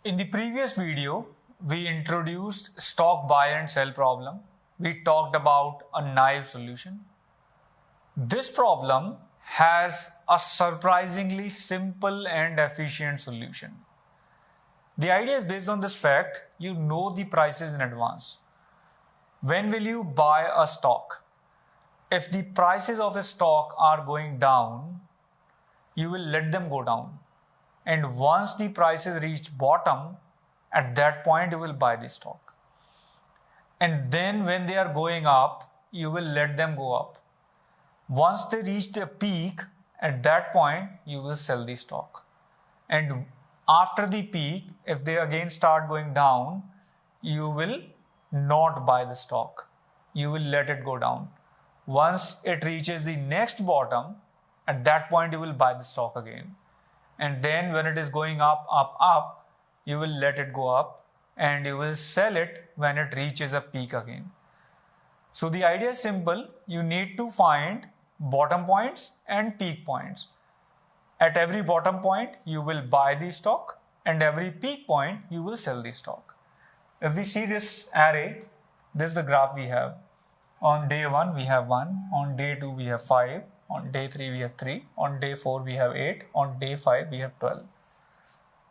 In the previous video, we introduced stock buy and sell problem. We talked about a naive solution. This problem has a surprisingly simple and efficient solution. The idea is based on this fact: you know the prices in advance. When will you buy a stock? If the prices of a stock are going down, you will let them go down. And once the prices reach bottom, at that point you will buy the stock. And then when they are going up, you will let them go up. Once they reach the peak, at that point you will sell the stock. And after the peak, if they again start going down, you will not buy the stock. You will let it go down. Once it reaches the next bottom, at that point you will buy the stock again. And then when it is going up, you will let it go up and you will sell it when it reaches a peak again. So the idea is simple. You need to find bottom points and peak points. At every bottom point, you will buy the stock, and every peak point, you will sell the stock. If we see this array, this is the graph we have. On day 1, we have 1. On day 2, we have 5. On day 3, we have 3. On day 4, we have 8. On day 5, we have 12.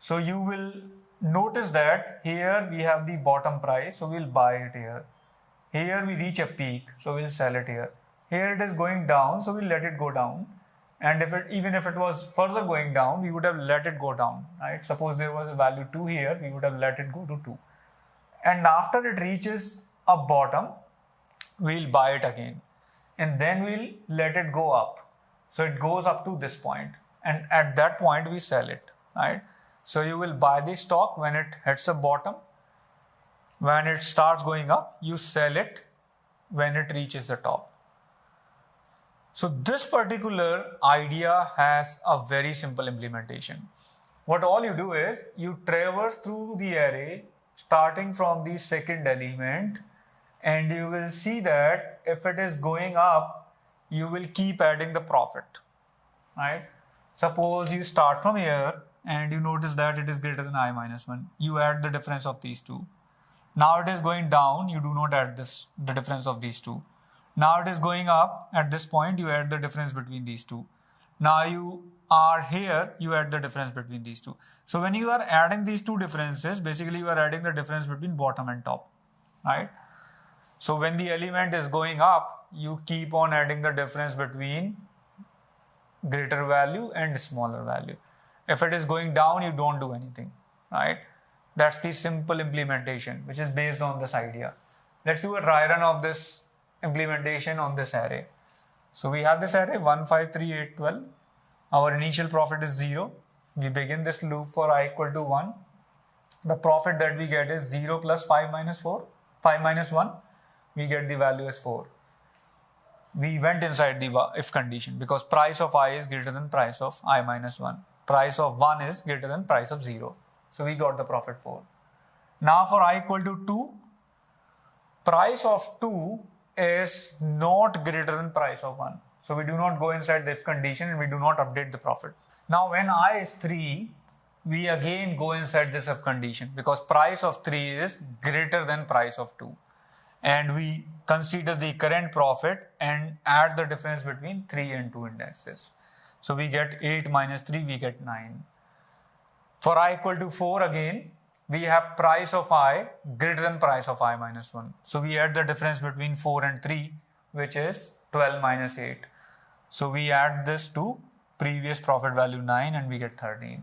So you will notice that here we have the bottom price, so we'll buy it here. Here we reach a peak, so we'll sell it here. Here it is going down, so we'll let it go down. And even if it was further going down, we would have let it go down, right? Suppose there was a value 2 here, we would have let it go to 2. And after it reaches a bottom, we'll buy it again. And then we'll let it go up. So it goes up to this point. And at that point, we sell it, right? So you will buy the stock when it hits a bottom. When it starts going up, you sell it when it reaches the top. So this particular idea has a very simple implementation. What all you do is you traverse through the array starting from the second element, and you will see that if it is going up, you will keep adding the profit, right? Suppose you start from here and you notice that it is greater than I minus 1. You add the difference of these two. Now it is going down, you do not add the difference of these two. Now it is going up, at this point you add the difference between these two. Now you are here, you add the difference between these two. So when you are adding these two differences, basically you are adding the difference between bottom and top, right? So when the element is going up, you keep on adding the difference between greater value and smaller value. If it is going down, you don't do anything, right? That's the simple implementation, which is based on this idea. Let's do a dry run of this implementation on this array. So we have this array 1, 5, 3, 8, 12. Our initial profit is 0. We begin this loop for I equal to 1. The profit that we get is 0 plus 5 minus 4, 5 minus 1. We get the value as 4. We went inside the if condition because price of I is greater than price of I minus 1. Price of 1 is greater than price of 0. So we got the profit 4. Now for I equal to 2, price of 2 is not greater than price of 1. So we do not go inside the if condition and we do not update the profit. Now when I is 3, we again go inside this if condition because price of 3 is greater than price of 2. And we consider the current profit and add the difference between 3 and 2 indexes. So we get 8 minus 3, we get 9. For I equal to 4 again, we have price of I greater than price of I minus 1. So we add the difference between 4 and 3, which is 12 minus 8. So we add this to previous profit value 9 and we get 13.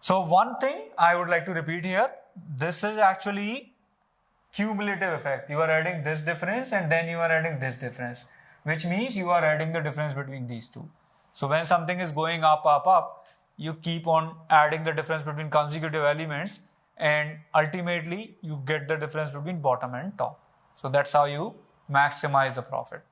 So one thing I would like to repeat here, this is actually cumulative effect. You are adding this difference and then you are adding this difference, which means you are adding the difference between these two. So when something is going up, you keep on adding the difference between consecutive elements and ultimately you get the difference between bottom and top. So that's how you maximize the profit.